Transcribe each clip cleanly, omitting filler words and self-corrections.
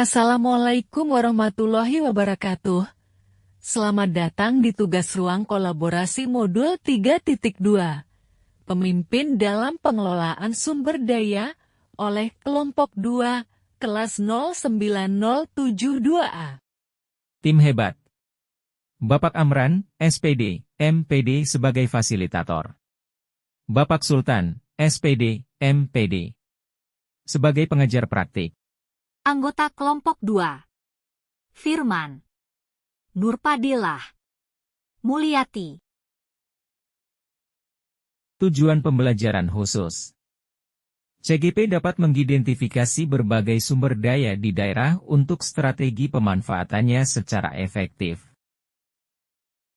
Assalamualaikum warahmatullahi wabarakatuh. Selamat datang di tugas ruang kolaborasi modul 3.2. Pemimpin dalam pengelolaan sumber daya oleh kelompok 2, kelas 09072A. Tim hebat. Bapak Amran, SPD, MPD sebagai fasilitator. Bapak Sultan, SPD, MPD sebagai pengajar praktik. Anggota kelompok 2. Firman, Nurpadilah, Mulyati. Tujuan pembelajaran khusus. CGP dapat mengidentifikasi berbagai sumber daya di daerah untuk strategi pemanfaatannya secara efektif.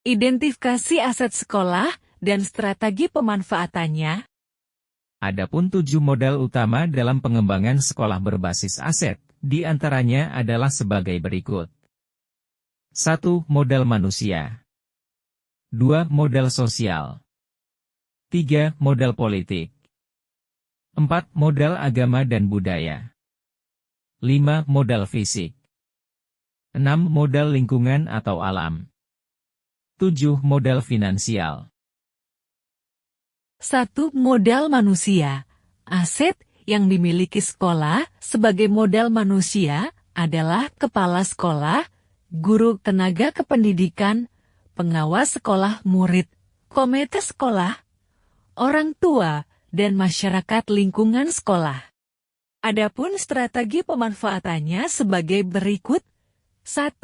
Identifikasi aset sekolah dan strategi pemanfaatannya. Adapun 7 modal utama dalam pengembangan sekolah berbasis aset, di antaranya adalah sebagai berikut. 1. Modal manusia. 2. Modal sosial. 3. Modal politik. 4. Modal agama dan budaya. 5. Modal fisik. 6. Modal lingkungan atau alam. 7. Modal finansial. 1. Modal manusia. Aset yang dimiliki sekolah sebagai modal manusia adalah kepala sekolah, guru tenaga kependidikan, pengawas sekolah murid, komite sekolah, orang tua, dan masyarakat lingkungan sekolah. Adapun strategi pemanfaatannya sebagai berikut. 1.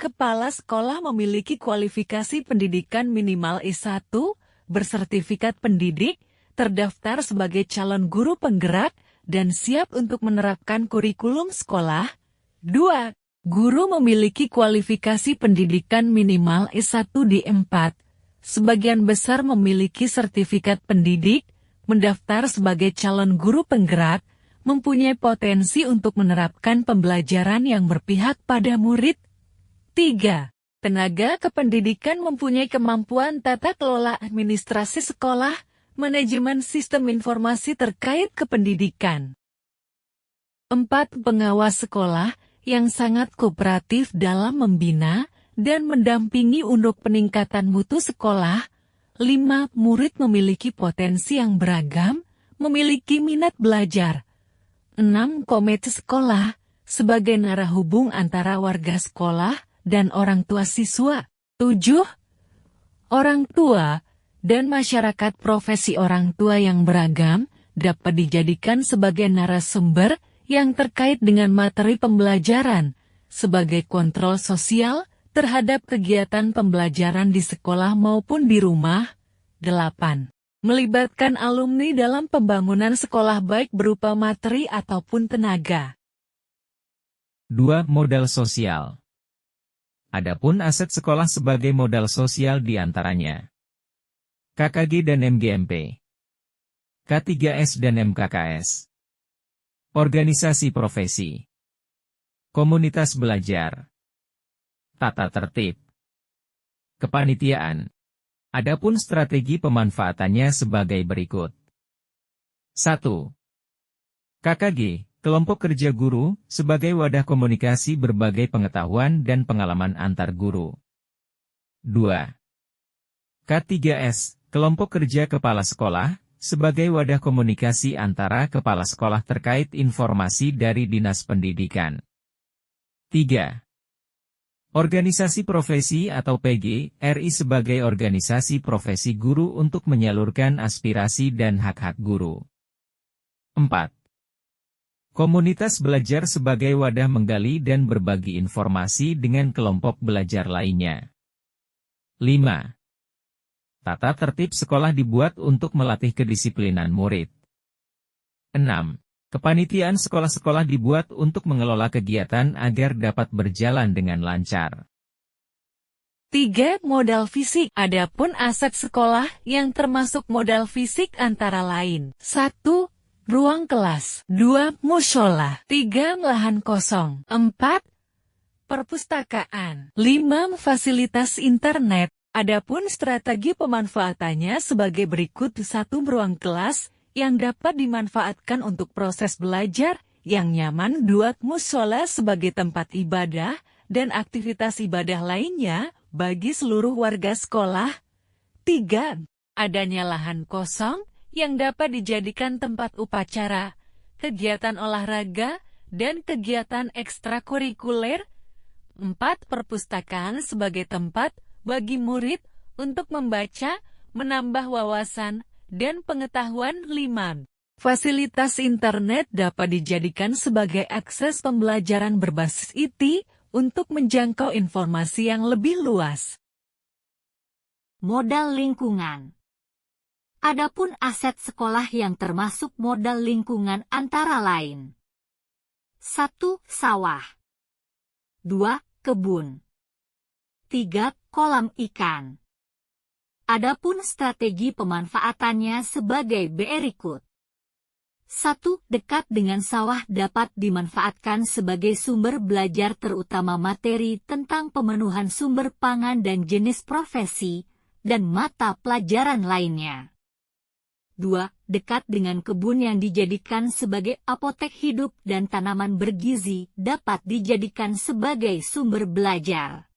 Kepala sekolah memiliki kualifikasi pendidikan minimal S1, bersertifikat pendidik, terdaftar sebagai calon guru penggerak, dan siap untuk menerapkan kurikulum sekolah. 2. Guru memiliki kualifikasi pendidikan minimal S1 di 4. Sebagian besar memiliki sertifikat pendidik, mendaftar sebagai calon guru penggerak, mempunyai potensi untuk menerapkan pembelajaran yang berpihak pada murid. 3. Tenaga kependidikan mempunyai kemampuan tata kelola administrasi sekolah, manajemen sistem informasi terkait kependidikan. 4. Pengawas sekolah yang sangat kooperatif dalam membina dan mendampingi untuk peningkatan mutu sekolah. 5. Murid memiliki potensi yang beragam, memiliki minat belajar. 6. Komite sekolah sebagai narah hubung antara warga sekolah dan orang tua siswa. 7. Orang tua dan masyarakat profesi orang tua yang beragam dapat dijadikan sebagai narasumber yang terkait dengan materi pembelajaran sebagai kontrol sosial terhadap kegiatan pembelajaran di sekolah maupun di rumah. 8. Melibatkan alumni dalam pembangunan sekolah baik berupa materi ataupun tenaga. 2. Modal sosial. Adapun aset sekolah sebagai modal sosial diantaranya KKG dan MGMP, K3S dan MKKS, organisasi profesi, komunitas belajar, tata tertib, kepanitiaan. Adapun strategi pemanfaatannya sebagai berikut. 1. KKG, kelompok kerja guru, sebagai wadah komunikasi berbagai pengetahuan dan pengalaman antar guru. 2. K3S, kelompok kerja kepala sekolah, sebagai wadah komunikasi antara kepala sekolah terkait informasi dari Dinas Pendidikan. 3. Organisasi profesi atau PG, RI sebagai organisasi profesi guru untuk menyalurkan aspirasi dan hak-hak guru. 4. Komunitas belajar sebagai wadah menggali dan berbagi informasi dengan kelompok belajar lainnya. 5. Tata tertib sekolah dibuat untuk melatih kedisiplinan murid. 6. Kepanitiaan sekolah-sekolah dibuat untuk mengelola kegiatan agar dapat berjalan dengan lancar. 3. Modal fisik. Adapun aset sekolah yang termasuk modal fisik antara lain. 1. Ruang kelas. 2. Mushola. 3. Lahan kosong. 4. Perpustakaan. 5. Fasilitas internet. Adapun strategi pemanfaatannya sebagai berikut. 1. Ruang kelas yang dapat dimanfaatkan untuk proses belajar yang nyaman, 2 musola sebagai tempat ibadah, dan aktivitas ibadah lainnya bagi seluruh warga sekolah. 3. Adanya lahan kosong yang dapat dijadikan tempat upacara, kegiatan olahraga, dan kegiatan ekstrakurikuler. 4. Perpustakaan sebagai tempat bagi murid untuk membaca, menambah wawasan, dan pengetahuan. 5. Fasilitas internet dapat dijadikan sebagai akses pembelajaran berbasis IT untuk menjangkau informasi yang lebih luas. Modal lingkungan. Adapun aset sekolah yang termasuk modal lingkungan antara lain: 1. Sawah. 2. Kebun. 3. Kolam ikan. Adapun strategi pemanfaatannya sebagai berikut. 1. Dekat dengan sawah dapat dimanfaatkan sebagai sumber belajar terutama materi tentang pemenuhan sumber pangan dan jenis profesi, dan mata pelajaran lainnya. 2. Dekat dengan kebun yang dijadikan sebagai apotek hidup dan tanaman bergizi dapat dijadikan sebagai sumber belajar.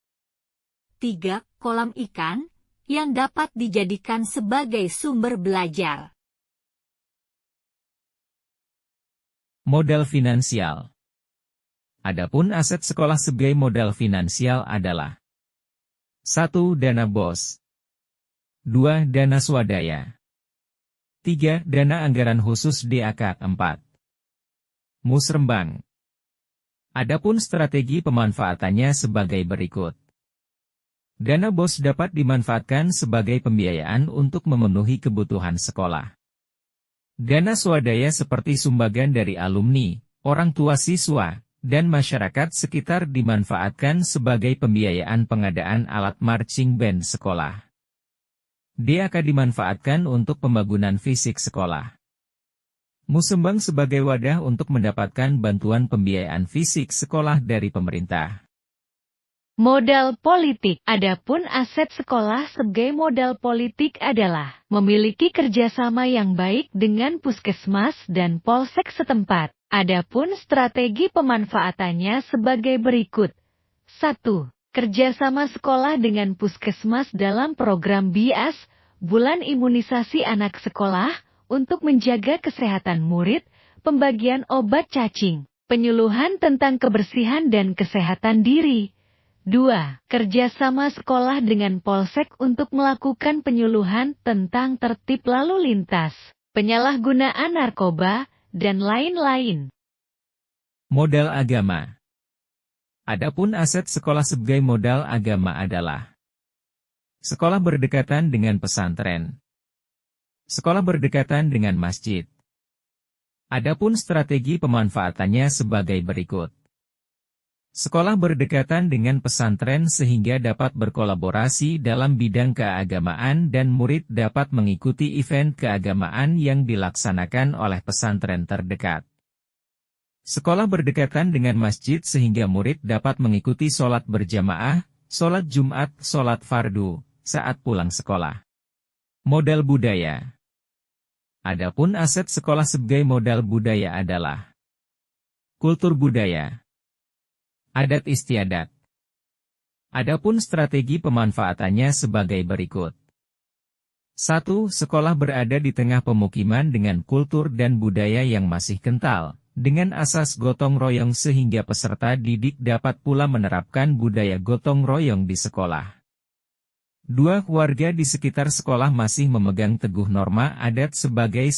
3. Kolam ikan yang dapat dijadikan sebagai sumber belajar. Modal finansial. Adapun aset sekolah sebagai modal finansial adalah: 1. Dana BOS. 2. Dana swadaya. 3. Dana anggaran khusus DAK. 4. Musrembang. Adapun strategi pemanfaatannya sebagai berikut. Dana BOS dapat dimanfaatkan sebagai pembiayaan untuk memenuhi kebutuhan sekolah. Dana swadaya seperti sumbangan dari alumni, orang tua siswa, dan masyarakat sekitar dimanfaatkan sebagai pembiayaan pengadaan alat marching band sekolah. DAK dimanfaatkan untuk pembangunan fisik sekolah. Musrembang sebagai wadah untuk mendapatkan bantuan pembiayaan fisik sekolah dari pemerintah. Modal politik. Adapun aset sekolah sebagai modal politik adalah memiliki kerjasama yang baik dengan puskesmas dan polsek setempat. Adapun strategi pemanfaatannya sebagai berikut. 1. Kerjasama sekolah dengan puskesmas dalam program BIAS, Bulan Imunisasi Anak Sekolah, untuk menjaga kesehatan murid, pembagian obat cacing, penyuluhan tentang kebersihan dan kesehatan diri. 2. Kerjasama sekolah dengan polsek untuk melakukan penyuluhan tentang tertib lalu lintas, penyalahgunaan narkoba, dan lain-lain. Modal agama. Adapun aset sekolah sebagai modal agama adalah: sekolah berdekatan dengan pesantren. Sekolah berdekatan dengan masjid. Adapun strategi pemanfaatannya sebagai berikut. Sekolah berdekatan dengan pesantren sehingga dapat berkolaborasi dalam bidang keagamaan dan murid dapat mengikuti event keagamaan yang dilaksanakan oleh pesantren terdekat. Sekolah berdekatan dengan masjid sehingga murid dapat mengikuti sholat berjamaah, sholat Jumat, sholat fardu, saat pulang sekolah. Modal budaya. Adapun aset sekolah sebagai modal budaya adalah: kultur budaya, adat istiadat. Adapun strategi pemanfaatannya sebagai berikut. 1. Sekolah berada di tengah pemukiman dengan kultur dan budaya yang masih kental, dengan asas gotong royong sehingga peserta didik dapat pula menerapkan budaya gotong royong di sekolah. 2. Warga di sekitar sekolah masih memegang teguh norma adat sebagai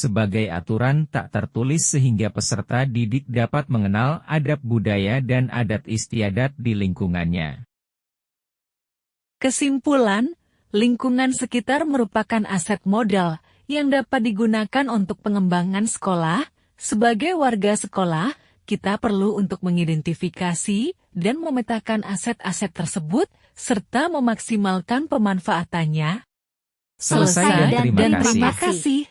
aturan tak tertulis sehingga peserta didik dapat mengenal adab budaya dan adat istiadat di lingkungannya. Kesimpulan, lingkungan sekitar merupakan aset modal yang dapat digunakan untuk pengembangan sekolah. Sebagai warga sekolah, kita perlu untuk mengidentifikasi dan memetakan aset-aset tersebut, serta memaksimalkan pemanfaatannya. Selesai dan terima kasih.